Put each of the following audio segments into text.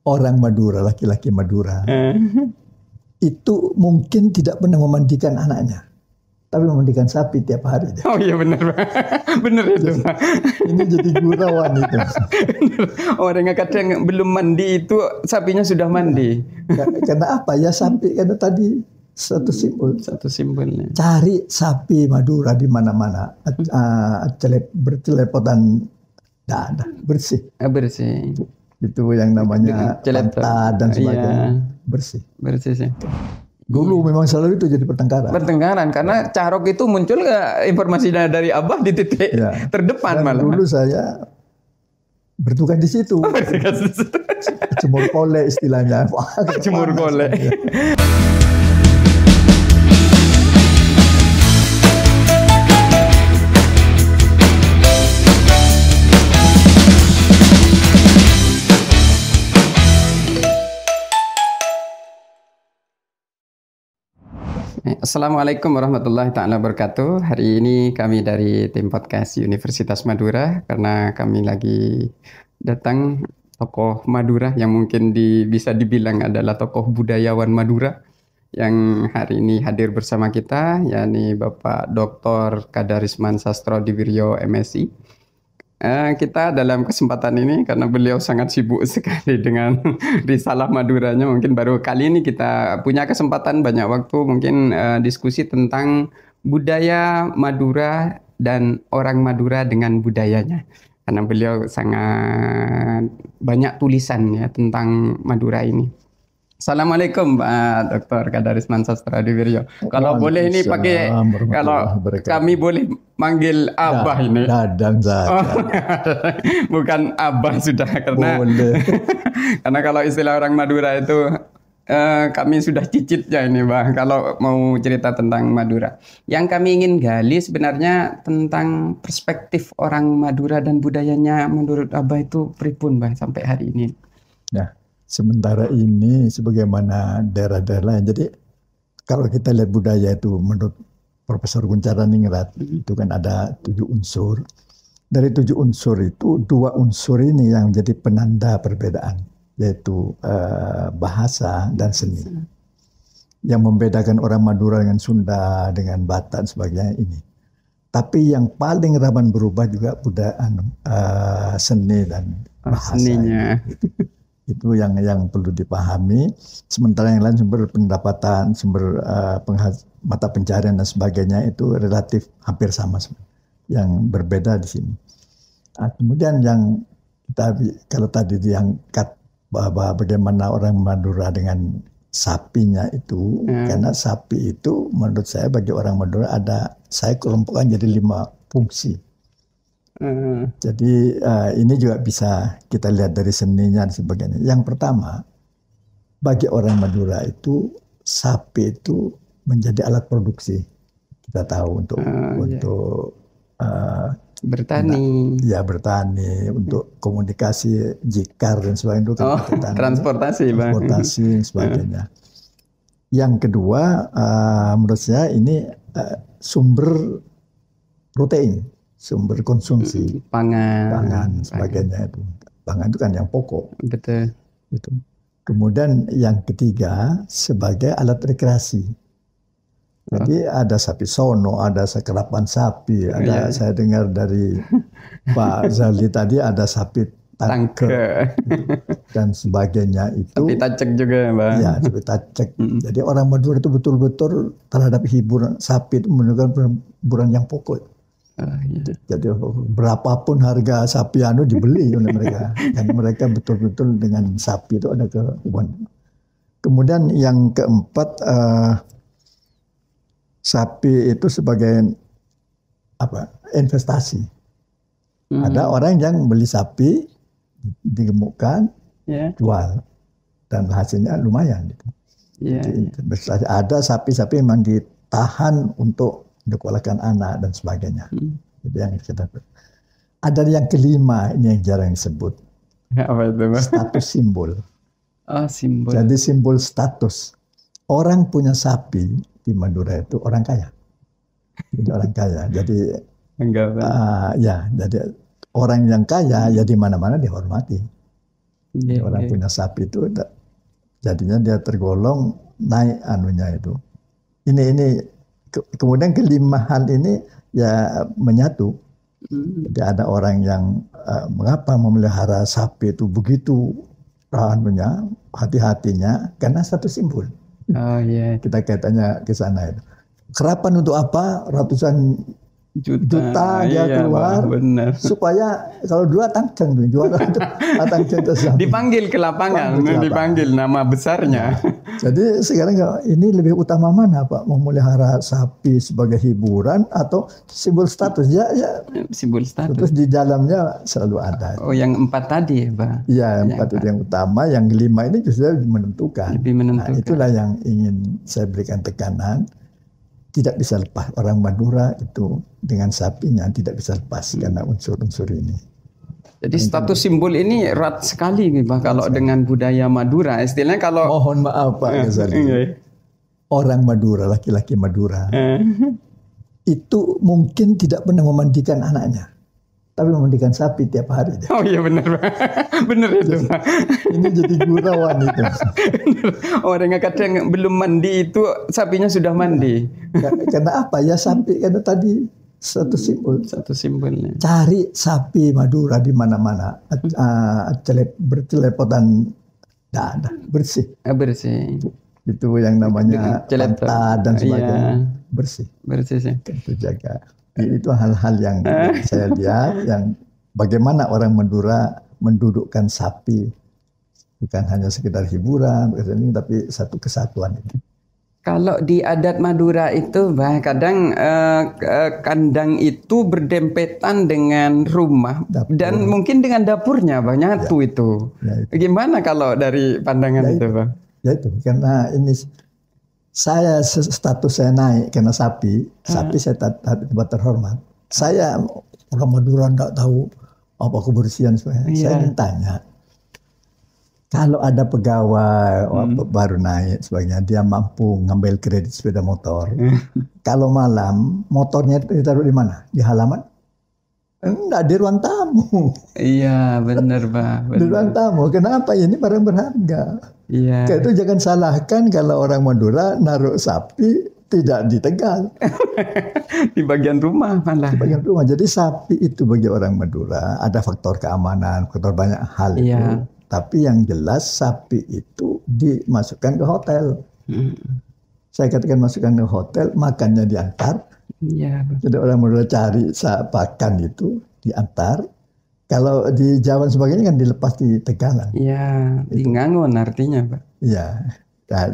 orang Madura, laki-laki Madura, itu mungkin tidak pernah memandikan anaknya, tapi memandikan sapi tiap hari. Oh iya benar, benar itu. Ini jadi gurauan itu. Orang yang kadang belum mandi itu sapinya sudah mandi. Karena apa ya, sapi karena tadi satu simbolnya. Cari sapi Madura di mana-mana, bercelepotan, ada bersih. Bersih. Itu yang namanya pantat dan sebagainya. Bersih sih. Dulu memang selalu itu jadi pertengkaran karena carok itu muncul informasinya dari Abah di titik terdepan. Dan malah dulu saya bertugas di situ. Jemur kole istilahnya. Jemur kole. Assalamualaikum warahmatullahi ta'ala wabarakatuh. Hari ini kami dari tim podcast Universitas Madura, karena kami lagi datang tokoh Madura yang mungkin bisa dibilang adalah tokoh budayawan Madura yang hari ini hadir bersama kita, yakni Bapak Dr. Kadarisman Sastro-Diwiryo MSI. Kita dalam kesempatan ini, karena beliau sangat sibuk sekali dengan risalah Maduranya, mungkin baru kali ini kita punya kesempatan banyak waktu mungkin diskusi tentang budaya Madura dan orang Madura dengan budayanya, karena beliau sangat banyak tulisan ya tentang Madura ini. Assalamualaikum Pak Dr. Kadarisman Sastro-Diwiryo. Kalau boleh ini pakai, kalau kami boleh manggil Abah ini. Dadang saja. Bukan Abah sudah, karena karena kalau istilah orang Madura itu kami sudah cicitnya ini Bang, kalau mau cerita tentang Madura. Yang kami ingin gali sebenarnya tentang perspektif orang Madura dan budayanya menurut Abah itu pripun Bang sampai hari ini. Nah, sementara ini sebagaimana daerah-daerah lain. Jadi kalau kita lihat budaya itu menurut Profesor Guncaraningrat itu kan ada 7 unsur. Dari 7 unsur itu 2 unsur ini yang menjadi penanda perbedaan, yaitu bahasa dan seni. Yang membedakan orang Madura dengan Sunda, dengan Batak dan sebagainya ini. Tapi yang paling rawan berubah juga budaya seni dan bahasa. Seninya. Itu yang perlu dipahami. Sementara yang lain sumber pendapatan, sumber mata pencarian dan sebagainya itu relatif hampir sama. Yang berbeda di sini. Kemudian yang kita, kalau tadi diangkat bahwa bagaimana orang Madura dengan sapinya itu, karena sapi itu menurut saya bagi orang Madura saya kelompokkan jadi 5 fungsi. Jadi ini juga bisa kita lihat dari seninya dan sebagainya. Yang pertama, bagi orang Madura itu sapi itu menjadi alat produksi. Kita tahu untuk bertani. Bertani, untuk komunikasi, jikar dan sebagainya. Transportasi dan sebagainya. Yang kedua, menurut saya ini sumber protein. Sumber konsumsi pangan sebagainya itu. Pangan itu kan yang pokok. Betul. Itu. Kemudian yang ketiga sebagai alat rekreasi. Jadi ada sapi sono, ada sekerapan sapi, ada saya dengar dari Pak Zali tadi ada sapi tangke dan sebagainya itu. Sapi tacek juga, Bang. Ya, sapi tacek. Jadi orang Madura itu betul-betul terhadap hiburan sapi itu menunjukkan hiburan yang pokok. Jadi berapapun harga sapi dibeli oleh mereka, dan mereka betul-betul dengan sapi itu ada kehubungan. Kemudian yang keempat, sapi itu sebagai investasi. Ada orang yang beli sapi, digemukkan, jual, dan hasilnya lumayan. Jadi, ada sapi-sapi memang ditahan untuk menyekolahkan anak dan sebagainya. Itu yang kita. Ada yang kelima, ini yang jarang disebut. Apa itu, Bang? Status simbol. Simbol. Jadi simbol status. Orang punya sapi di Madura itu orang kaya. Jadi orang kaya. Jadi jadi orang yang kaya ya di mana-mana dihormati. Jadi orang punya sapi itu jadinya dia tergolong naik anunya itu. Ini kemudian kelima hal ini ya menyatu. Jadi ada orang yang mengapa memelihara sapi itu begitu anunya, hati-hatinya karena satu simbol. Oh iya. Kita kaitannya ke sana itu. Kerapan untuk apa? Ratusan juta dia keluar supaya kalau dua tangceng tuh jual tangceng dipanggil ke lapangan, dipanggil nama besarnya. Jadi sekarang ini lebih utama mana Pak, memelihara sapi sebagai hiburan atau simbol status? Ya simbol status. Terus di dalamnya selalu ada. Oh yang 4 tadi ya Pak? Iya yang 4 itu yang utama, yang 5 ini justru menentukan. Lebih menentukan. Nah, itulah yang ingin saya berikan tekanan. Tidak bisa lepas orang Madura itu dengan sapinya tidak bisa lepas karena unsur-unsur ini. Jadi status simbol ini erat sekali nih Pak kalau dengan budaya Madura. Istilahnya kalau mohon maaf Pak Ghazali. Orang Madura, laki-laki Madura itu mungkin tidak pernah memandikan anaknya. Tapi memandikan sapi tiap hari. Oh iya benar Pak. Benar itu Pak. Ini jadi gurauan itu. Orang yang kadang belum mandi itu sapinya sudah mandi. Karena apa ya sapi? Karena tadi satu simbol. Satu simbolnya. Cari sapi Madura di mana-mana. Bercelepotan dada bersih. Bersih. Itu yang namanya pantat dan sebagainya. Iya. Bersih. Bersih sih. Itu jaga. Itu hal-hal yang saya lihat yang bagaimana orang Madura mendudukkan sapi bukan hanya sekedar hiburan tapi satu kesatuan itu. Kalau di adat Madura itu kadang kandang itu berdempetan dengan rumah dapur. Dan mungkin dengan dapurnya nyatu ya. Itu. Gimana kalau dari pandangan itu Pak? Ya itu karena ini status saya naik karena sapi saya tempat terhormat. Saya orang Madura tidak tahu apa kebersihan sebenarnya. Saya ingin tanya, kalau ada pegawai baru naik sebagainya, dia mampu ngambil kredit sepeda motor. Kalau malam motornya ditaruh di mana? Di halaman? Enggak, di ruang tamu. Iya benar Pak. Di ruang tamu. Kenapa? Ini barang berharga. Iya. Itu jangan salahkan kalau orang Madura naruh sapi tidak di Tegal. Di bagian rumah malah. Di bagian rumah. Jadi sapi itu bagi orang Madura ada faktor keamanan, faktor banyak hal itu. Tapi yang jelas sapi itu dimasukkan ke hotel. Saya katakan masukkan ke hotel, makannya diantar. Iya. Jadi orang Madura cari pakan itu diantar. Kalau di Jawa sebagainya kan dilepas di Tegalan. Iya, di Ngangon artinya Pak. Iya,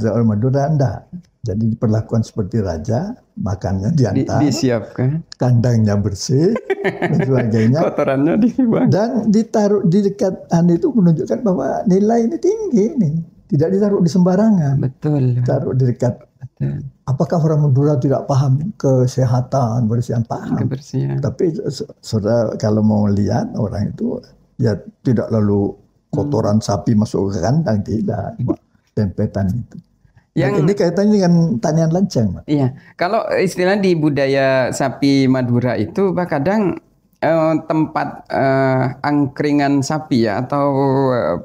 orang Madura enggak. Jadi diperlakukan seperti raja, makannya diantar. Disiapkan. Kandangnya bersih, dan sebagainya. Kotorannya dibuang. Dan ditaruh di dekat itu menunjukkan bahwa nilai ini tinggi nih. Tidak ditaruh di sembarangan. Betul. Ditaruh di dekat. Betul. Apakah orang Madura tidak paham kesehatan, bersihan? Paham. Kebersihan. Tapi saudara kalau mau lihat orang itu ya tidak lalu kotoran sapi masuk ke kandang, tidak. Dempetan itu. Ini kaitannya dengan tanian lanceng. Iya. Kalau istilah di budaya sapi Madura itu Pak kadang tempat angkringan sapi ya atau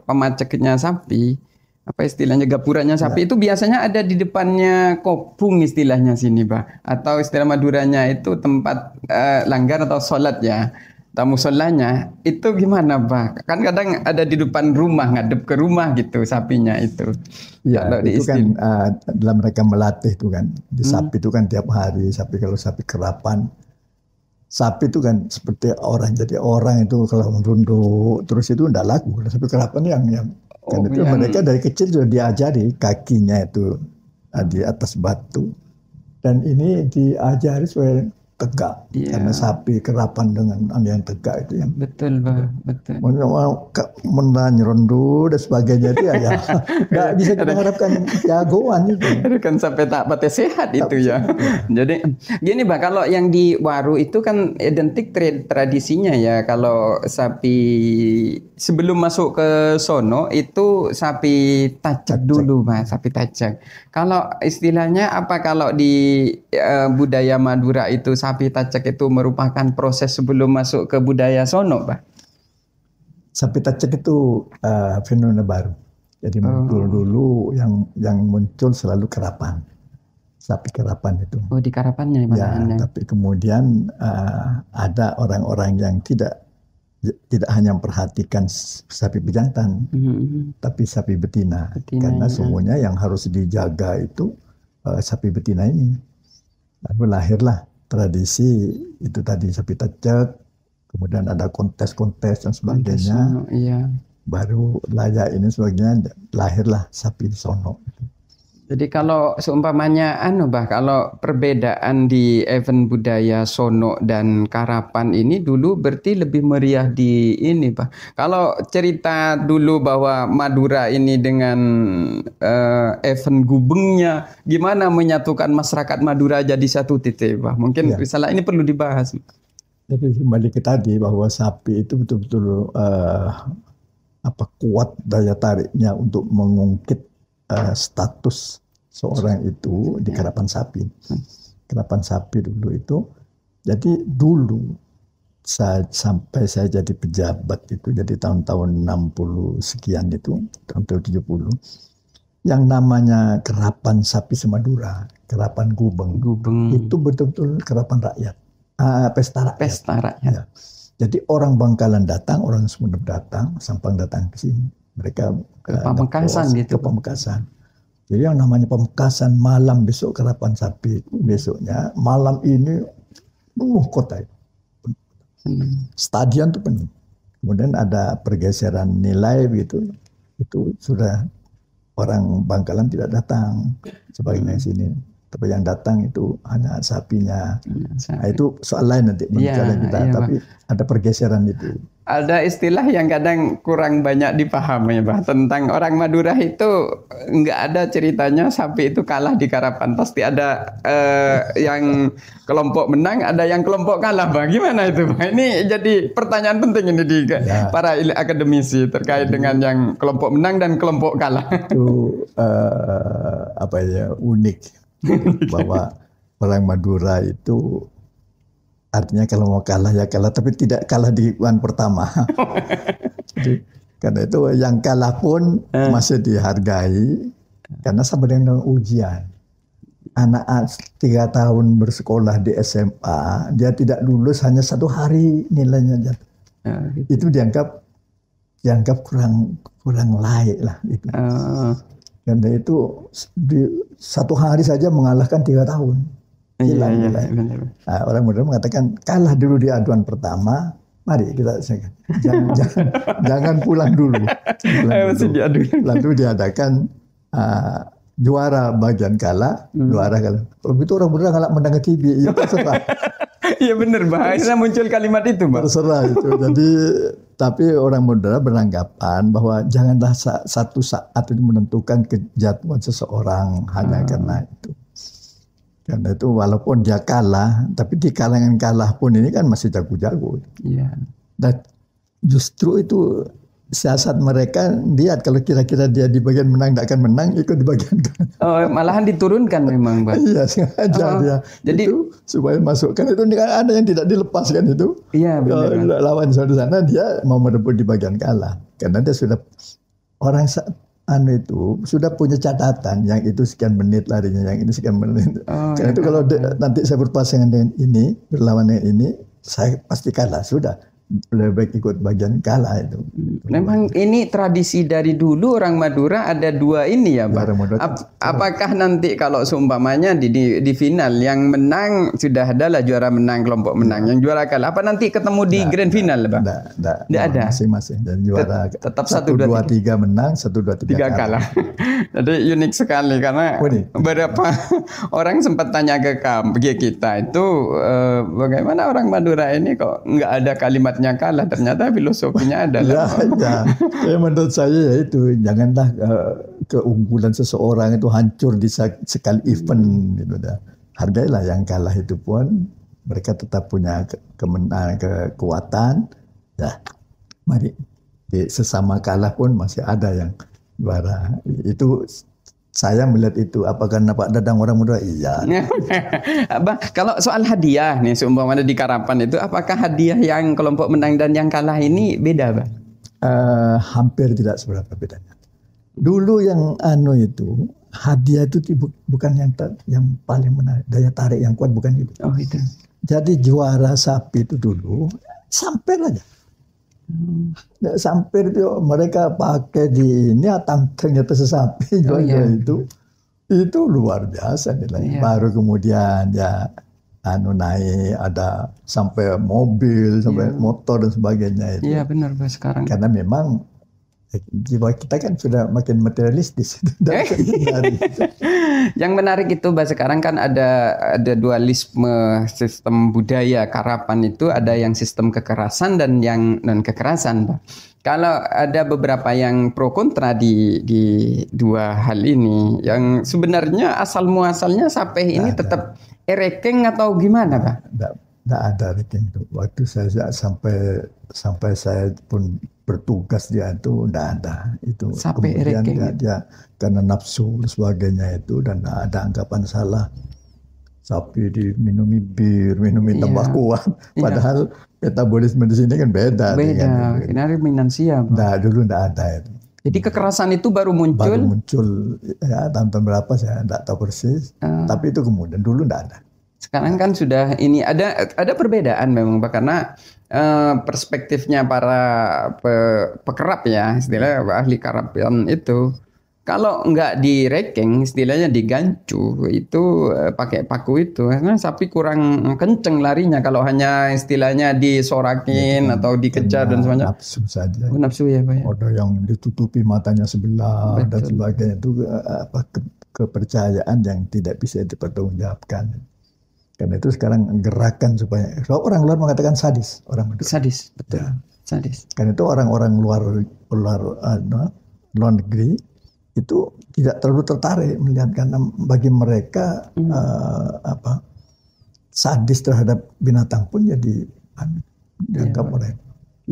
pemaceknya sapi. Apa istilahnya gapurannya sapi itu biasanya ada di depannya kopung istilahnya sini Pak, atau istilah Maduranya itu tempat langgar atau sholat ya, tamu musolanya itu gimana Pak? Kan kadang ada di depan rumah, ngadep ke rumah gitu sapinya itu. Ya itu kan dalam mereka melatih itu kan di sapi itu kan tiap hari sapi, kalau sapi kerapan sapi itu kan seperti orang, jadi orang itu kalau merunduk terus itu tidak laku. Sapi kerapan yang kan itu mereka dari kecil sudah diajari kakinya itu di atas batu dan ini diajari supaya tegak karena sapi kerapan dengan yang tegak itu yang betul Pak, betul. Menyerundu dan sebagainya dia ya nggak bisa kita harapkan jagoan itu. Kan sampai tak pate sehat itu ya. Jadi gini Pak, kalau yang di Waru itu kan identik tradisinya ya, kalau sapi sebelum masuk ke sono itu sapi tacak dulu Pak, sapi tacak. Kalau istilahnya apa kalau di budaya Madura itu sapi tacak itu merupakan proses sebelum masuk ke budaya sono Pak? sapi tacek itu fenomena baru. Jadi muncul dulu yang muncul selalu kerapan, sapi kerapan itu. Oh, di karapannya ya. Tapi kemudian ada orang-orang yang tidak hanya memperhatikan sapi pejantan, tapi sapi betina karena semuanya yang harus dijaga itu sapi betina ini. Lalu lahirlah tradisi itu tadi sapi tacek, kemudian ada kontes-kontes dan sebagainya. Baru layak ini sebagainya, lahirlah sapi sono. Jadi kalau seumpamanya kalau perbedaan di event budaya sono dan karapan ini dulu berarti lebih meriah di ini, Pak. Kalau cerita dulu bahwa Madura ini dengan event gubengnya, gimana menyatukan masyarakat Madura jadi satu titik, Pak? Mungkin misalnya ini perlu dibahas. Jadi kembali ke tadi bahwa sapi itu betul-betul kuat daya tariknya untuk mengungkit status seorang itu di karapan sapi. Karapan sapi dulu itu. Jadi dulu sampai saya jadi pejabat itu, jadi tahun-tahun 60 sekian itu, tahun 70, yang namanya karapan sapi Semadura, karapan gubeng. Itu betul-betul karapan rakyat. Pesta rakyat. Ya. Jadi orang Bangkalan datang, orang Sumeneb datang, Sampang datang ke sini. Mereka ke Pamekasan gitu. Ke Pamekasan. Jadi yang namanya Pamekasan malam besok karapan sapi. Besoknya malam ini penuh kota itu. Stadion itu penuh. Kemudian ada pergeseran nilai begitu. Itu sudah orang Bangkalan tidak datang sebagainya sini. Tapi yang datang itu hanya sapinya. Nah, itu soal lain nanti kita. Tapi ada pergeseran itu. Ada istilah yang kadang kurang banyak dipahami, Pak, tentang orang Madura itu nggak ada ceritanya sapi itu kalah di karapan. Pasti ada yang kelompok menang, ada yang kelompok kalah, Pak. Gimana itu, Pak? Ini jadi pertanyaan penting ini di para akademisi terkait dengan yang kelompok menang dan kelompok kalah. Itu unik bahwa orang Madura itu artinya kalau mau kalah ya kalah, tapi tidak kalah di one pertama. Jadi, karena itu yang kalah pun masih dihargai karena sama dengan ujian. Anak 3 tahun bersekolah di SMA, dia tidak lulus hanya 1 hari nilainya jatuh. Itu dianggap kurang layak lah. Gitu. Karena itu di 1 hari saja mengalahkan 3 tahun. Hilang. Nah, orang muda mengatakan kalah dulu di aduan pertama, mari kita jangan pulang dulu. Lalu diadakan juara bagian kalah, juara kalah. Kalau begitu orang muda nggak menang ke TV, ya terserah. Iya benar, bahaya muncul kalimat itu, Mbak. Terserah itu. Jadi tapi orang muda beranggapan bahwa janganlah satu saat itu menentukan kejatuhan seseorang hanya karena itu. Karena itu walaupun dia kalah, tapi di kalangan kalah pun ini kan masih jago-jago. Iya. Dan justru itu siasat mereka, lihat kalau kira-kira dia di bagian menang tidak akan menang, ikut di bagian kalah. Oh, malahan diturunkan memang, Pak. Iya, sengaja dia. Jadi itu supaya masukkan itu ada yang tidak dilepaskan itu. Iya, benar. Lawan di sana dia mau merebut di bagian kalah. Karena dia sudah orang itu sudah punya catatan, yang itu sekian menit larinya, yang ini sekian menit. Karena itu kalau nanti saya berpasangan dengan ini, berlawan dengan ini, saya pasti kalah. Sudah, lebih baik ikut bagian kalah itu. Memang ini tradisi dari dulu orang Madura ada 2 ini ya, Pak. Apakah nanti kalau seumpamanya di final yang menang sudah adalah juara menang, kelompok menang, yang juara kalah, apa nanti ketemu di grand final, Pak? Tidak ada. Masing-masing dan juara tetap 1, 2, 3 menang, 1, 2, 3 kalah. Jadi unik sekali karena beberapa orang sempat tanya ke kita itu bagaimana orang Madura ini kok nggak ada kalimatnya kalah, ternyata filosofinya adalah ya menurut saya ya itu janganlah keunggulan seseorang itu hancur di sekali event gitu. Hargailah yang kalah itu pun mereka tetap punya kekuatan. Ya, mari sesama kalah pun masih ada yang juara. Itu saya melihat itu. Apa karena Pak Dadang orang muda? Iya. Bang, kalau soal hadiah nih, seumpamanya di Karapan itu, apakah hadiah yang kelompok menang dan yang kalah ini beda, Bang? Hampir tidak seberapa bedanya. Dulu yang itu hadiah itu bukan yang paling menarik, daya tarik yang kuat bukan itu. Oh itu. Jadi juara sapi itu dulu sampir aja. Sampir itu mereka pakai di ini ternyata sesapi itu luar biasa nilainya. Baru kemudian ya naik ada sampai mobil, sampai motor dan sebagainya itu. Iya benar Pak sekarang. Karena memang jiwa kita kan sudah makin materialistis. Yang menarik itu Pak sekarang kan ada dualisme sistem budaya Karapan itu, ada yang sistem kekerasan dan yang non kekerasan Pak. Kalau ada beberapa yang pro kontra di dua hal ini, yang sebenarnya asal muasalnya Sapeh ini tetap erekeng atau gimana Pak? Tidak ada erekeng itu. Waktu saya sampai saya pun bertugas dia itu tidak ada itu. Sapeh kemudian erekeng. dia karena nafsu dan sebagainya itu dan ada anggapan salah. Sapi diminumi bir, minumi tambah kuat. Padahal metabolisme di sini kan beda. Beda. Ini ruminansia. Nah, dulu tidak ada itu. Jadi kekerasan itu baru muncul? Baru muncul ya tahun berapa saya tidak tahu persis. Tapi itu kemudian dulu tidak ada. Sekarang kan sudah ini ada perbedaan memang Pak, karena perspektifnya para pekerap ya, istilahnya ahli karapan itu. Kalau nggak direkeng, istilahnya digancu, itu pakai paku itu, karena sapi kurang kenceng larinya. Kalau hanya istilahnya disorakin atau dikejar dan sebagainya. Nafsu saja. Nafsu ya Pak. Ada yang ditutupi matanya sebelah dan sebagainya itu kepercayaan yang tidak bisa dipertanggungjawabkan. Karena itu sekarang gerakan supaya kalau orang luar mengatakan sadis, orang Madura. Sadis, betul. Ya. Sadis. Karena itu orang-orang luar negeri itu tidak terlalu tertarik melihat, karena bagi mereka sadis terhadap binatang pun jadi dianggap oleh.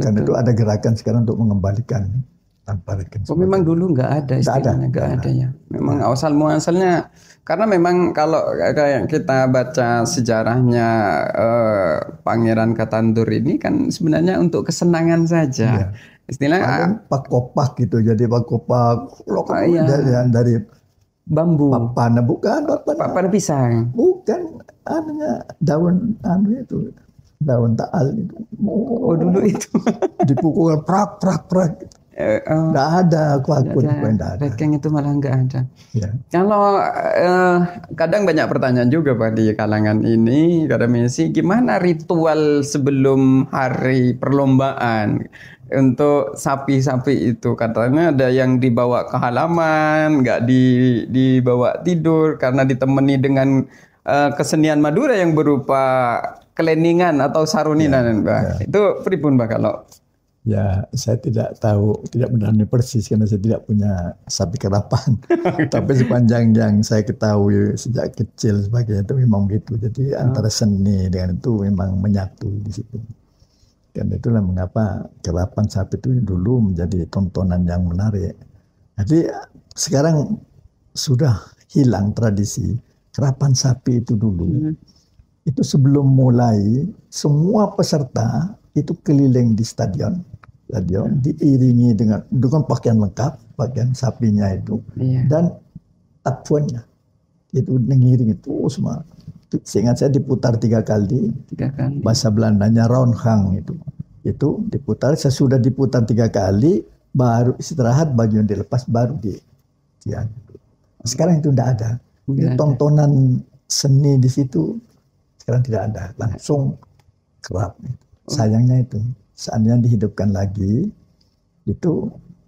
Karena itu ada gerakan sekarang untuk mengembalikan tanpa reken. Memang dulu nggak ada istilahnya, nggak ada ya. Memang asal muasalnya, karena memang kalau kayak kita baca sejarahnya Pangeran Katandur ini kan sebenarnya untuk kesenangan saja. Istilahnya pak-kopak gitu, jadi pak-kopak dari bambu. Papana bukan, papana pisang. Bukan, daun itu. Daun taal itu. Oh dulu itu. Dipukulkan prak. Nggak ada kuakun. Rekeng itu malah nggak ada. Ya. Kalau kadang banyak pertanyaan juga Pak di kalangan ini, akademisi, gimana ritual sebelum hari perlombaan untuk sapi-sapi itu? Katanya ada yang dibawa ke halaman, nggak dibawa tidur karena ditemani dengan kesenian Madura yang berupa keleningan atau saruninan, Pak. Itu pripun Pak kalau? Ya, saya tidak tahu, tidak mengenai persis karena saya tidak punya sapi karapan. Tapi sepanjang yang saya ketahui sejak kecil sebagainya itu memang gitu. Jadi antara seni dengan itu memang menyatu di situ. Karena itulah mengapa karapan sapi itu dulu menjadi tontonan yang menarik. Jadi sekarang sudah hilang tradisi karapan sapi itu dulu. Itu sebelum mulai semua peserta itu keliling di stadion diiringi dengan pakaian lengkap, pakaian sapinya itu, dan tapuannya itu mengiringi itu semua. Seingat saya diputar 3 kali. Bahasa Belandanya Raunhang itu diputar. Sesudah diputar 3 kali baru istirahat, baju yang dilepas baru sekarang itu tidak ada. Tontonan seni di situ sekarang tidak ada, langsung kerap. Sayangnya itu seandainya dihidupkan lagi, itu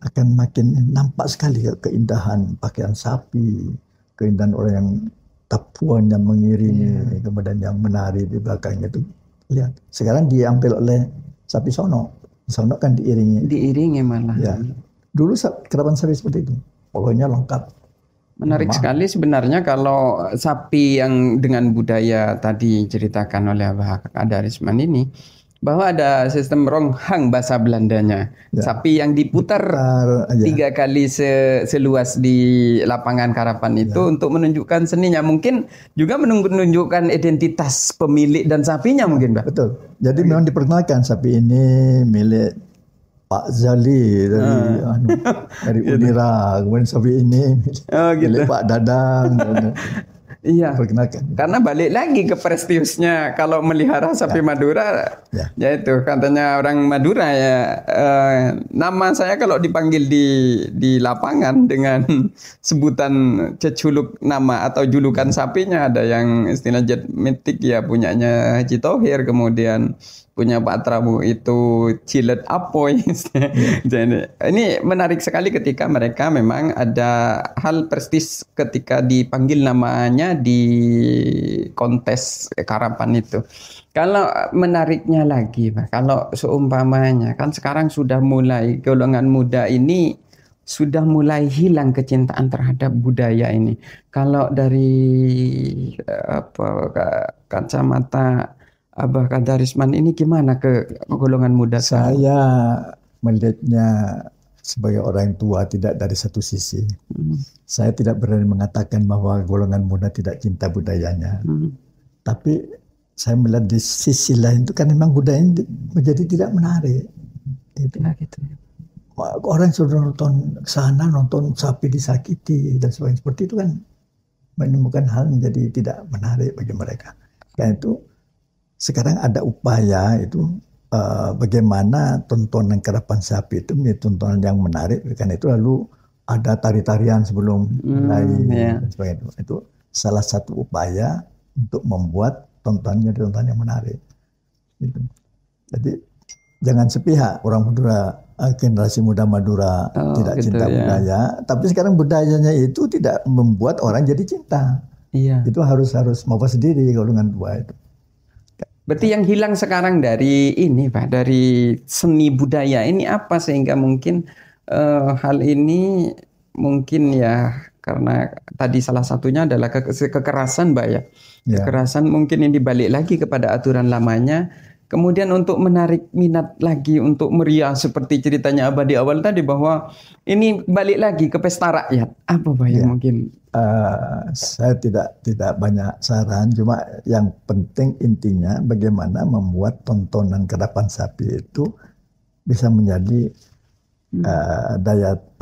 akan makin nampak sekali keindahan pakaian sapi, keindahan orang yang tapuan yang mengiringi, kemudian yang menari di belakangnya itu. Lihat, sekarang diambil oleh sapi sono. Sono kan diiringi malah. Ya. Dulu kerapan sapi seperti itu, pokoknya lengkap. Menarik sekali sebenarnya kalau sapi yang dengan budaya tadi ceritakan oleh Abah Adarisman ini, bahwa ada sistem ronghang bahasa Belandanya. Sapi yang diputar 3 kali seluas di lapangan karapan itu untuk menunjukkan seninya. Mungkin juga menunjukkan identitas pemilik dan sapinya mungkin, Pak. Betul. Jadi memang diperkenalkan sapi ini milik Pak Zali dari Gitu. Unira, kemudian sampai ini Oh gitu. milik Pak Dadang. Iya. Perkenalkan. Karena balik lagi ke prestiusnya kalau melihara sapi Madura, Ya. ya itu katanya orang Madura ya. Nama saya kalau dipanggil di lapangan dengan sebutan ceculuk nama atau julukan sapinya, ada yang istilah jet mitik ya punyanya Haji Thohir, kemudian punya Pak Trabu itu Cilet Apoy. Jadi ini menarik sekali ketika mereka memang ada hal prestis ketika dipanggil namanya di kontes karapan itu. Kalau menariknya lagi, Pak, kalau seumpamanya kan sekarang sudah mulai golongan muda ini sudah mulai hilang kecintaan terhadap budaya ini. Kalau dari kacamata Abah Kadarisman ini gimana ke golongan muda sekarang? Saya melihatnya sebagai orang tua tidak dari satu sisi. Saya tidak berani mengatakan bahwa golongan muda tidak cinta budayanya. Tapi saya melihat di sisi lain itu kan memang budayanya menjadi tidak menarik. Itu. Ya, gitu. Orang sudah nonton sana, nonton sapi disakiti dan sebagainya. Seperti itu kan menemukan hal menjadi tidak menarik bagi mereka. Karena itu sekarang ada upaya itu bagaimana tontonan karapan sapi itu menjadi tontonan yang menarik. Karena itu lalu ada tari-tarian sebelum mulai dan sebagainya. Itu salah satu upaya untuk membuat tontonan yang menarik. Gitu. Jadi jangan sepihak orang Madura, generasi muda Madura tidak gitu, cinta budaya. Tapi sekarang budayanya itu tidak membuat orang jadi cinta. Iya. Itu harus mawas sendiri golongan tua itu. Berarti yang hilang sekarang dari ini, Pak, dari seni budaya ini apa sehingga mungkin hal ini mungkin ya karena tadi salah satunya adalah kekerasan, Mbak ya. Kekerasan mungkin ini balik lagi kepada aturan lamanya. Kemudian untuk menarik minat lagi untuk meriah seperti ceritanya Abah di awal tadi bahwa ini balik lagi ke pesta rakyat. Apa Pak yang mungkin? Saya tidak banyak saran, cuma yang penting intinya bagaimana membuat tontonan karapan sapi itu bisa menjadi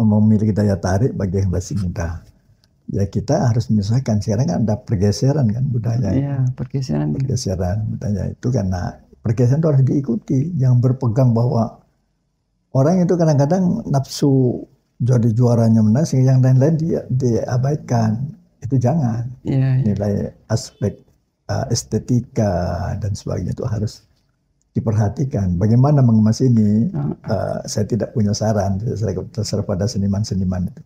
memiliki daya tarik bagi generasi muda. Ya kita harus misalkan sekarang kan ada pergeseran kan budaya. Iya, pergeseran budaya itu karena pergeseran itu harus diikuti, jangan berpegang bahwa orang itu kadang-kadang nafsu jadi juaranya menang sehingga yang lain-lain diabaikan. Itu jangan. Nilai aspek estetika dan sebagainya itu harus diperhatikan. Bagaimana mengemas ini? Saya tidak punya saran, terserah pada seniman-seniman itu.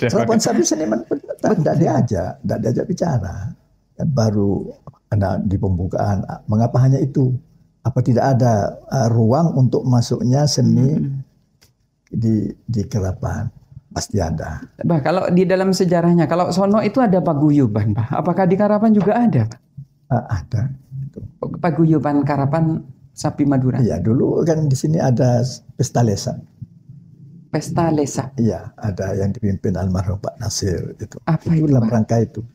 Karapan sapi seniman tidak diajak bicara. Dan baru di pembukaan, mengapa hanya itu? Apa tidak ada ruang untuk masuknya seni di karapan? Pasti ada. Bah, kalau di dalam sejarahnya, kalau sono itu ada paguyuban, Pak. Apakah di Karapan juga ada, Pak? Ada. Paguyuban Karapan sapi Madura. Iya, dulu kan di sini ada pesta lesak. Pesta lesak. Iya, ada yang dipimpin almarhum Pak Nasir itu. Apa itu dalam rangka itu?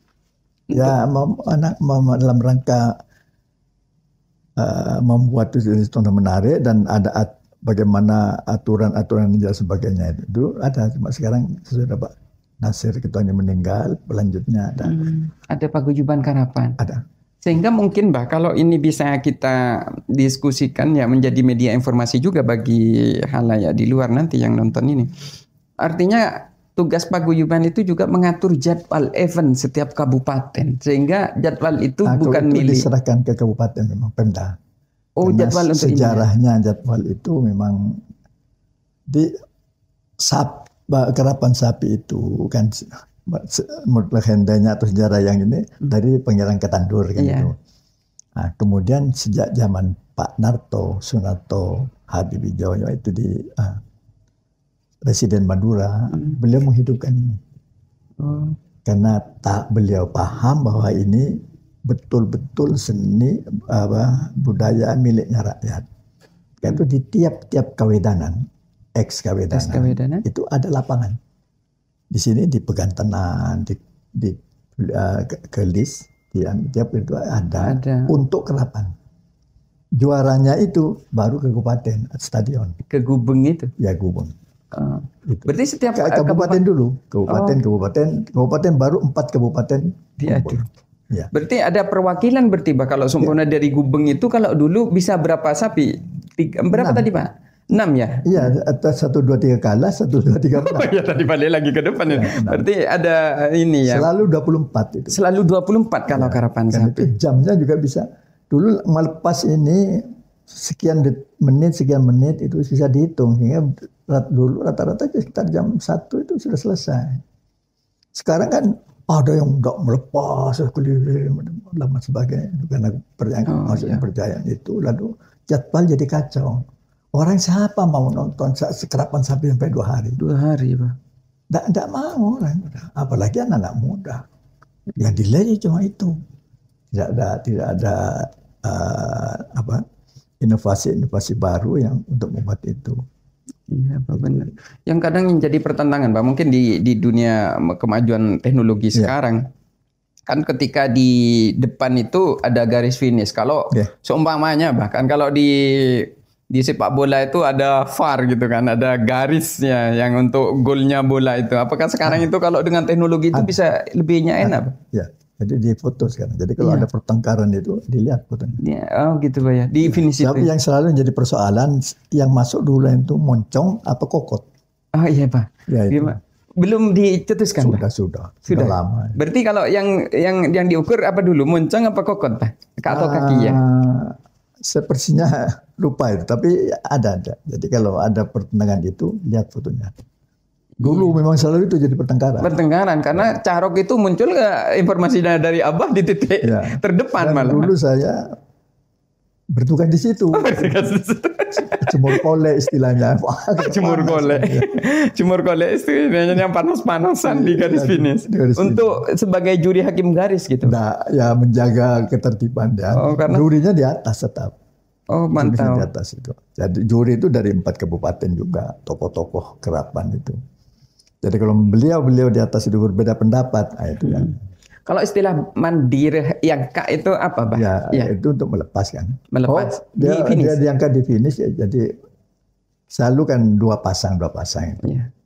Ya, dalam rangka membuat itu menarik dan ada bagaimana aturan-aturan dan sebagainya itu ada. Cuma sekarang sudah Pak Nasir ketuanya meninggal, selanjutnya ada. Ada paguyuban Karapan. Ada. Sehingga mungkin Mbak kalau ini bisa kita diskusikan ya menjadi media informasi juga bagi halayak di luar nanti yang nonton ini. Artinya tugas paguyuban itu juga mengatur jadwal event setiap kabupaten sehingga jadwal itu bukan milik diserahkan ke kabupaten memang Pemda. Oh, karena jadwal untuk sejarahnya ini, jadwal itu memang di karapan sapi itu kan legendanya atau sejarah yang ini dari Pangeran Ketandur kan itu. Nah, kemudian sejak zaman Pak Narto, Sunarto, Hadiwijoyo itu di Residen Madura, beliau menghidupkan ini. Karena beliau paham bahwa ini betul-betul seni budaya miliknya rakyat. Karena itu di tiap-tiap kawedanan, ex-kawedanan, itu ada lapangan. Di sini di Pegantenan, di Kelis, tiap itu ada untuk karapan. juaranya itu baru ke kabupaten stadion. Ke Gubeng itu. Ya Gubeng. Gitu. Berarti setiap kabupaten dulu, kabupaten baru 4 kabupaten diadu. Ya. Berarti ada perwakilan berarti Pak kalau sempurna dari Gubeng itu kalau dulu bisa berapa sapi? Berapa 6. Tadi Pak? 6 ya? Iya, atas 1, 2, 3 kalah, 1, 2, 3 menang. Oh iya, tadi balik lagi ke depan ya. Berarti ada ini ya. Selalu 24 itu. Selalu 24 kalau karapan sapi. Itu jamnya juga bisa. Dulu melepas ini sekian menit itu bisa dihitung. Sehingga dulu rata-rata sekitar jam 1 itu sudah selesai. Sekarang kan ada yang nggak melepas keliling dan sebagainya karena percayaan itu, lalu jadwal jadi kacau. Orang siapa mau nonton karapan sapi sampai 2 hari? 2 hari, Pak. Nggak mau orang, apalagi anak-anak muda. Yang delay cuma itu. Tidak ada inovasi baru yang untuk membuat itu. Iya, Pak, benar. Yang kadang jadi pertentangan, Pak, mungkin di dunia kemajuan teknologi sekarang, kan ketika di depan itu ada garis finish. Kalau seumpamanya bahkan kalau di sepak bola itu ada VAR gitu kan, ada garisnya yang untuk golnya bola itu. Apakah sekarang itu kalau dengan teknologi itu bisa lebihnya enak, Pak? Ya. Jadi difoto sekarang. Jadi kalau ada pertengkaran itu dilihat fotonya. Ya, oh gitu Pak ya. Di finish itu. Tapi yang selalu jadi persoalan yang masuk dulu itu moncong apa kokot. Oh iya Pak. Ya, itu. Belum dicetuskan. Sudah lama. Berarti kalau yang diukur apa dulu, moncong apa kokot Pak? Atau kaki ya? Sepertinya lupa itu, tapi ada. Jadi kalau ada pertentangan itu lihat fotonya. Dulu memang selalu itu jadi pertengkaran karena Carok itu muncul informasinya dari Abah di titik terdepan. Dan malah. Dulu saya bertugas di situ. Jemur kole istilahnya. Jemur kole. Jemur kole istilahnya yang panas-panasan di garis finish. Untuk sebagai juri hakim garis gitu. Nah, ya menjaga ketertiban ya. Jurinya di atas tetap. Oh, mantap. Di atas itu. Jadi juri itu dari 4 kabupaten juga, tokoh-tokoh kerapan itu. Jadi kalau beliau di atas itu berbeda pendapat, itu kan. Kalau istilah mandir yang Kak itu apa, Pak? Ya, itu untuk melepas kan. Melepas di finish. Dia diangkat di finish ya, jadi selalu kan 2 pasang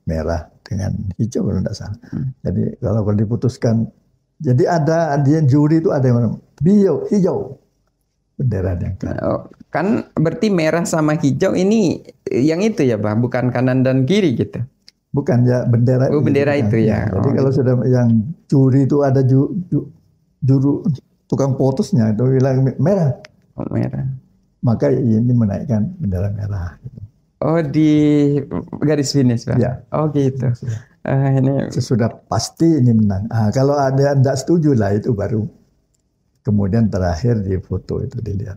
merah dengan hijau kalau tidak salah. Jadi kalau diputuskan, jadi ada di juri itu ada yang hijau bendera diangkat. Kan berarti merah sama hijau ini yang itu ya, Pak, bukan kanan dan kiri gitu. Bukan ya bendera. Oh, bendera itu ya. Jadi kalau sudah yang juri itu ada juru tukang putusnya itu bilang merah. Oh, merah. Maka ini menaikkan bendera merah. Oh, di garis finish, Pak. Ya. Oh gitu. Ini sesudah pasti ini menang. Kalau ada yang tidak setuju lah itu baru kemudian terakhir di foto itu dilihat.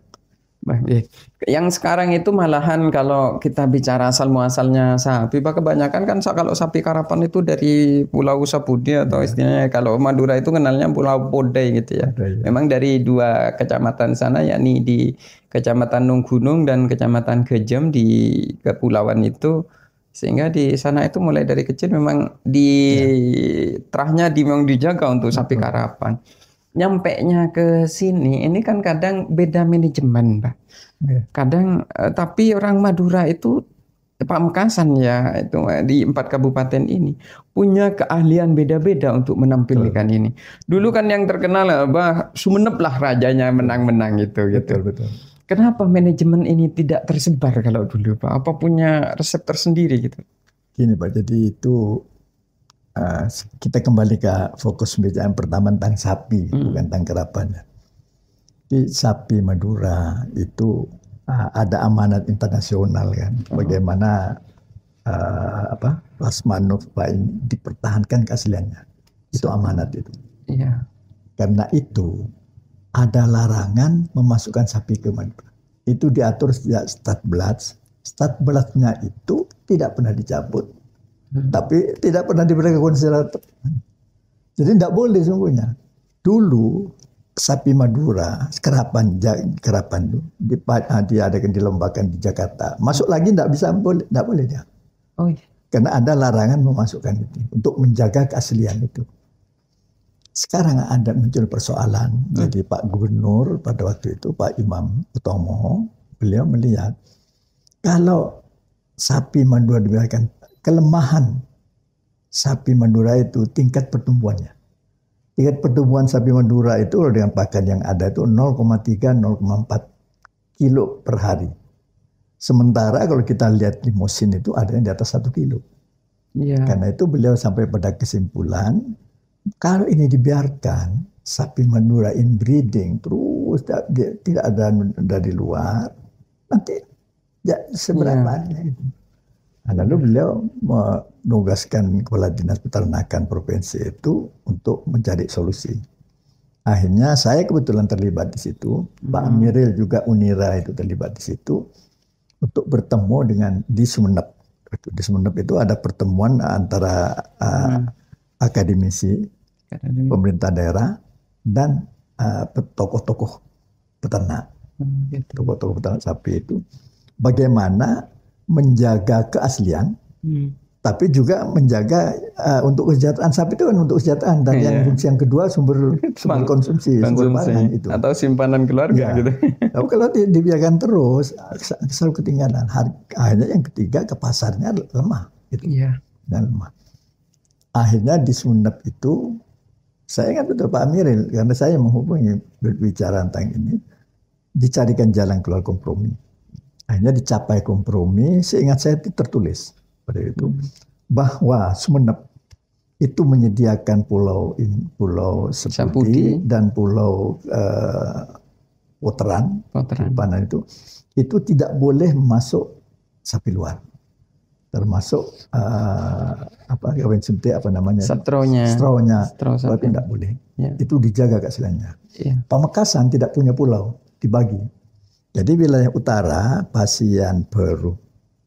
Yang sekarang itu malahan kalau kita bicara asal muasalnya sapi, Pak, kebanyakan kan kalau sapi karapan itu dari Pulau Sapudi atau istilahnya kalau Madura itu kenalnya Pulau Podai gitu ya. Memang dari 2 kecamatan sana, yakni di Kecamatan Nunggunung dan Kecamatan Gejem di kepulauan itu, sehingga di sana itu mulai dari kecil memang terahnya memang dijaga untuk sapi karapan. Nyampenya ke sini ini kan kadang beda manajemen, Pak. Kadang tapi orang Madura itu Pamekasan ya itu di 4 kabupaten ini punya keahlian beda-beda untuk menampilkan ini. Dulu kan yang terkenal Sumenep lah rajanya menang-menang gitu. Betul. Kenapa manajemen ini tidak tersebar kalau dulu, Pak? Apa punya resep tersendiri gitu? Gini, Pak. Jadi itu kita kembali ke fokus pembicaraan pertama tentang sapi, bukan tentang karapan. Di sapi Madura itu ada amanat internasional kan, bagaimana Lasmanov dipertahankan keasliannya. Itu amanat itu. Iya. Karena itu ada larangan memasukkan sapi ke Madura. Itu diatur sejak Stadblad. Stadbladnya itu tidak pernah dicabut. Tapi tidak pernah diberikan konsiderasi. Jadi tidak boleh sesungguhnya. Dulu sapi Madura, karapan itu diadakan dilombakan di Jakarta. Masuk lagi tidak boleh dia. Oh iya. Karena ada larangan memasukkan itu untuk menjaga keaslian itu. Sekarang ada muncul persoalan. Jadi Pak Gubernur pada waktu itu Pak Imam Utomo beliau melihat kalau sapi Madura dibiarkan, kelemahan sapi Madura itu tingkat pertumbuhannya. Tingkat pertumbuhan sapi Madura itu dengan pakan yang ada itu 0,3-0,4 kilo per hari. Sementara kalau kita lihat limusin itu ada yang di atas 1 kilo. Iya. Karena itu beliau sampai pada kesimpulan, kalau ini dibiarkan, sapi Madura inbreeding terus tidak ada dari luar, nanti ya seberapanya itu. Nah, lalu beliau menugaskan Kepala Dinas Peternakan Provinsi itu untuk mencari solusi. Akhirnya saya kebetulan terlibat di situ, Pak Amiril juga Unira itu terlibat di situ untuk bertemu dengan di Sumeneb. Di Sumeneb itu ada pertemuan antara akademisi, pemerintah daerah, dan tokoh-tokoh peternak. Tokoh-tokoh peternak sapi itu bagaimana menjaga keaslian, tapi juga menjaga untuk kesejahteraan sapi itu kan untuk kesejahteraan, dan yang fungsi yang kedua sumber konsumsi, sumber pangan itu. Atau simpanan keluarga gitu. Tapi kalau dibiarkan terus selalu ketinggalan. Akhirnya yang ketiga ke pasarnya lemah gitu. Dan lemah. Akhirnya di Sumeneb itu saya ingat betul Pak Amiril, karena saya menghubungi berbicara tentang ini, dicarikan jalan keluar kompromi. Akhirnya dicapai kompromi, seingat saya itu tertulis pada itu bahwa Sumeneb itu menyediakan pulau Sepudi dan pulau Woteran itu tidak boleh masuk sapi luar, termasuk stronya tidak boleh. Itu dijaga keasliannya. Pamekasan tidak punya pulau, dibagi. Jadi wilayah utara, Pasian, Peru,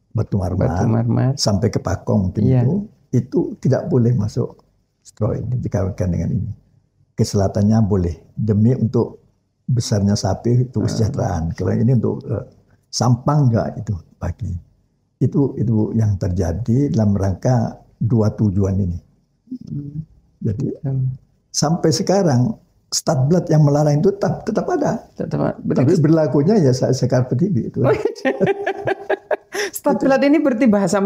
Batu Marmar sampai ke Pakong mungkin itu tidak boleh masuk stro ini, dikawinkan dengan ini. Ke selatannya boleh, demi untuk besarnya sapi itu kesejahteraan. Kalau ini untuk Sampang enggak, itu bagi. Itu yang terjadi dalam rangka dua tujuan ini. Jadi sampai sekarang Statblad yang melarang itu tetap ada. Tapi berlakunya ya sekar petibi itu. Statblad ini berarti bahasa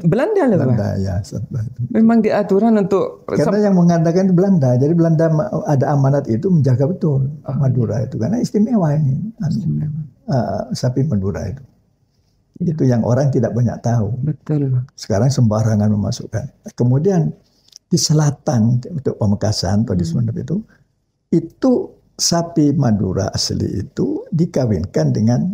Belanda loh, Belanda ya, Statblad. Memang diaturan untuk karena yang mengadakan itu Belanda. Jadi Belanda ada amanat itu menjaga betul Madura itu, karena istimewa ini. Sapi Madura itu. Itu yang orang tidak banyak tahu. Betul. Sekarang sembarangan memasukkan. Kemudian di selatan untuk Pamekasan atau di Sumeneb itu sapi Madura asli itu dikawinkan dengan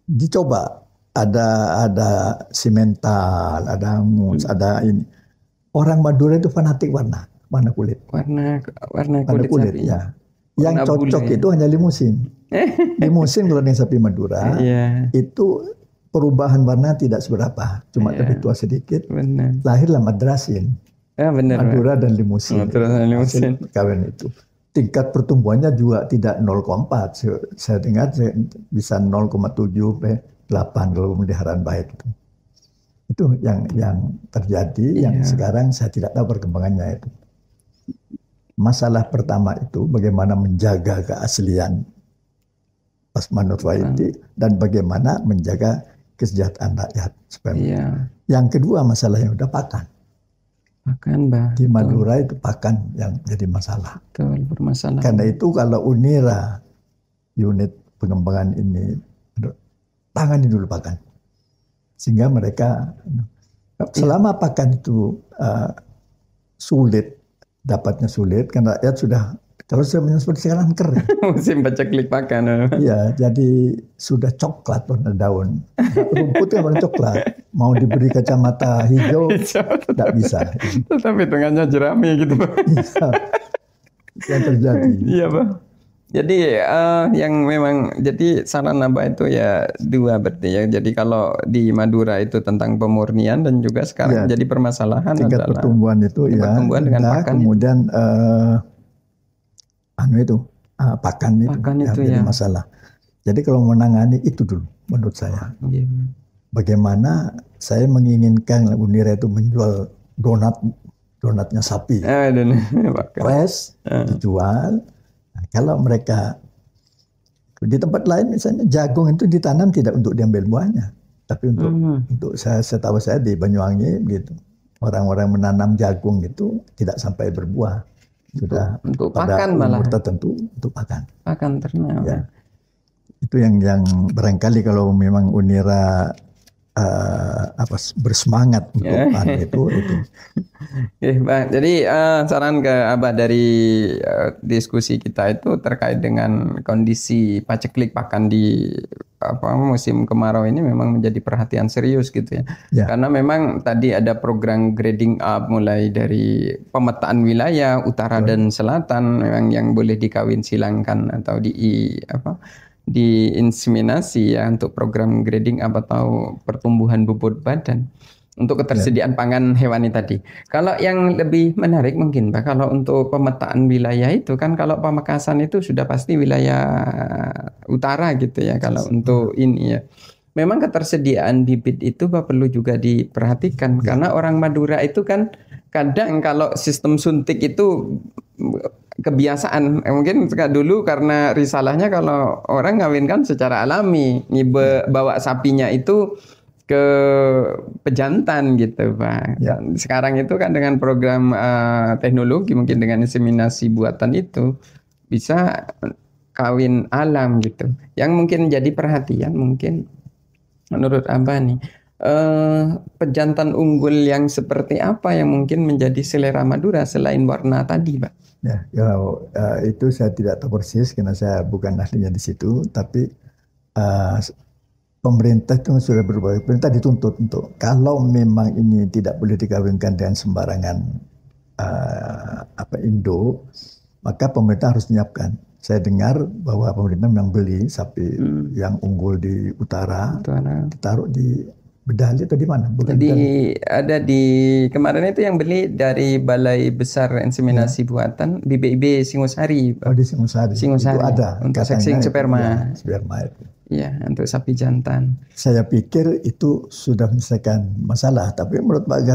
dicoba ada simental, ada angus, ada ini. Orang Madura itu fanatik warna kulit. Warna kulit ya. Yang cocok itu hanya limusin. Limusin kalau dengan sapi Madura itu perubahan warna tidak seberapa, cuma lebih tua sedikit. Lahirlah Madrasin. Madura dan limusin. Kawin itu. Tingkat pertumbuhannya juga tidak 0,4. Saya dengar bisa 0,7-8 kalau pemeliharaan baik itu. Itu yang terjadi, yang sekarang saya tidak tahu perkembangannya itu. Masalah pertama itu bagaimana menjaga keaslian Pasmanut Waiti dan bagaimana menjaga kesejahteraan rakyat. Yang kedua masalah yang udah pakan. Di Madura itu pakan yang jadi masalah. Betul, bermasalah. Karena itu kalau Unira unit pengembangan ini tangani dulu pakan, sehingga mereka selama pakan itu dapatnya sulit karena rakyat sudah, kalau seperti sekarang kering. Musim paceklik pakan. Iya, jadi sudah coklat warna daun. Rumput kan warna coklat. Mau diberi kacamata hijau, tidak bisa. Tapi tengahnya jerami gitu, Pak. Iya, yang terjadi. Iya, Pak. Jadi yang memang, jadi saran Abah itu ya dua berarti ya. Jadi kalau di Madura itu tentang pemurnian dan juga sekarang jadi permasalahan tingkat adalah pertumbuhan itu pertumbuhan dengan pakan. Kemudian pakan itu jadi masalah. Jadi kalau menangani itu dulu menurut saya. Bagaimana saya menginginkan Unira itu menjual donatnya sapi. Fresh dijual. Nah, kalau mereka Di tempat lain misalnya jagung itu ditanam tidak untuk diambil buahnya, tapi untuk setahu saya di Banyuwangi gitu, orang-orang menanam jagung itu tidak sampai berbuah, sudah untuk pada pakan malah. umur tertentu untuk pakan. Pakan ternak. Ya. Itu yang barangkali kalau memang Unira bersemangat untuk itu. Jadi saran ke Abah dari diskusi kita itu terkait dengan kondisi paceklik pakan di musim kemarau ini memang menjadi perhatian serius gitu ya. Karena memang tadi ada program grading up mulai dari pemetaan wilayah utara dan selatan memang yang boleh dikawin silangkan atau diinseminasi ya untuk program grading up atau pertumbuhan bobot badan untuk ketersediaan pangan hewani tadi. Kalau yang lebih menarik mungkin Pak, kalau untuk pemetaan wilayah itu kan kalau Pamekasan itu sudah pasti wilayah utara gitu ya. Kalau untuk ini ya, memang ketersediaan bibit itu Pak perlu juga diperhatikan karena orang Madura itu kan kadang kalau sistem suntik itu kebiasaan mungkin dulu karena risalahnya kalau orang ngawinkan secara alami bawa sapinya itu ke pejantan gitu Pak. Sekarang itu kan dengan program teknologi mungkin dengan inseminasi buatan itu bisa kawin alam gitu. Yang mungkin jadi perhatian mungkin menurut Abah nih pejantan unggul yang seperti apa yang mungkin menjadi selera Madura selain warna tadi Pak? Ya, itu saya tidak tahu persis karena saya bukan ahlinya di situ, tapi pemerintah itu sudah berubah. Pemerintah dituntut untuk kalau memang ini tidak boleh dikawinkan dengan sembarangan Indo, maka pemerintah harus menyiapkan. Saya dengar bahwa pemerintah memang beli sapi yang unggul di utara. Ditaruh di Bedali atau di mana? Ada di kemarin itu yang beli dari Balai Besar Inseminasi Buatan BBIB Singosari. Oh, di Singosari. Itu ada untuk seksing sperma. Sperma itu. Iya, untuk sapi jantan. Saya pikir itu sudah menyelesaikan masalah, tapi menurut Pak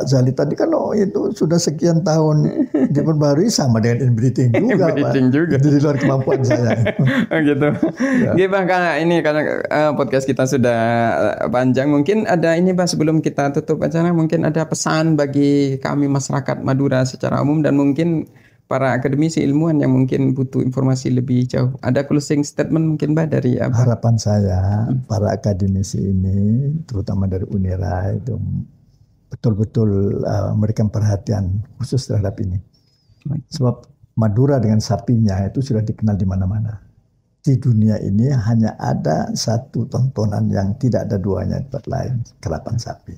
Zali tadi kan itu sudah sekian tahun diperbarui sama dengan inbreeding juga, inbreeding juga. Itu di luar kemampuan saya. Gitu. Karena podcast kita sudah panjang, mungkin ada ini Pak sebelum kita tutup acara, mungkin ada pesan bagi kami masyarakat Madura secara umum dan mungkin para akademisi ilmuwan yang mungkin butuh informasi lebih jauh. Ada closing statement mungkin Mbak dari Abah? Harapan saya para akademisi ini, terutama dari Unira itu betul-betul memberikan perhatian khusus terhadap ini. Sebab Madura dengan sapinya itu sudah dikenal di mana-mana. Di dunia ini hanya ada satu tontonan yang tidak ada duanya di tempat lain, kerapan sapi.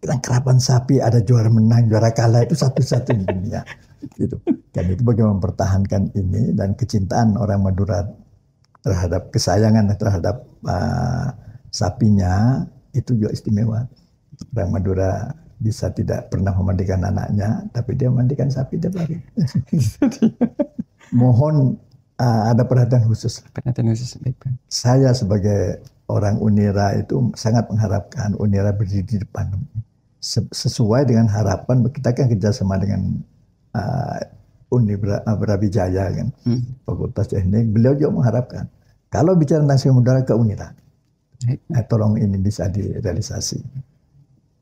Kerapan sapi ada juara menang, juara kalah itu satu-satu di dunia. Gitu. Dan itu bagaimana mempertahankan ini dan kecintaan orang Madura terhadap kesayangan terhadap sapinya itu juga istimewa. Orang Madura bisa tidak pernah memandikan anaknya, tapi dia memandikan sapi tiap hari. Mohon ada perhatian khusus. Perhatian khusus, baik Pak. Saya sebagai orang Unira itu sangat mengharapkan Unira berdiri di depan. Sesuai dengan harapan kita kan kerjasama dengan Brawijaya kan, Fakultas Teknik. Beliau juga mengharapkan kalau bicara nasional Madura ke Unira, tolong ini bisa direalisasi.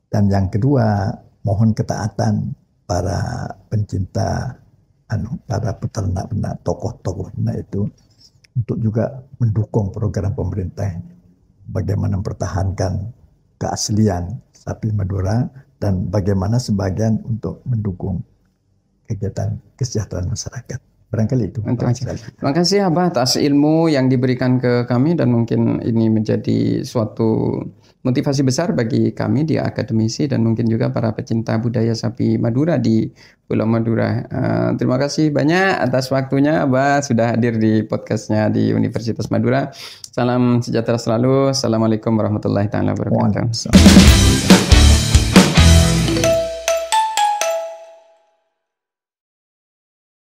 Dan yang kedua, mohon ketaatan para pencinta, para peternak, tokoh-tokohnya itu untuk juga mendukung program pemerintah ini. Bagaimana mempertahankan keaslian sapi Madura dan bagaimana sebagian untuk mendukung kegiatan kesejahteraan masyarakat. Barangkali itu. Terima kasih Abah atas ilmu yang diberikan ke kami dan mungkin ini menjadi suatu motivasi besar bagi kami di akademisi dan mungkin juga para pecinta budaya sapi Madura di Pulau Madura. Terima kasih banyak atas waktunya Abah sudah hadir di podcastnya di Universitas Madura. Salam sejahtera selalu. Assalamualaikum warahmatullahi wabarakatuh.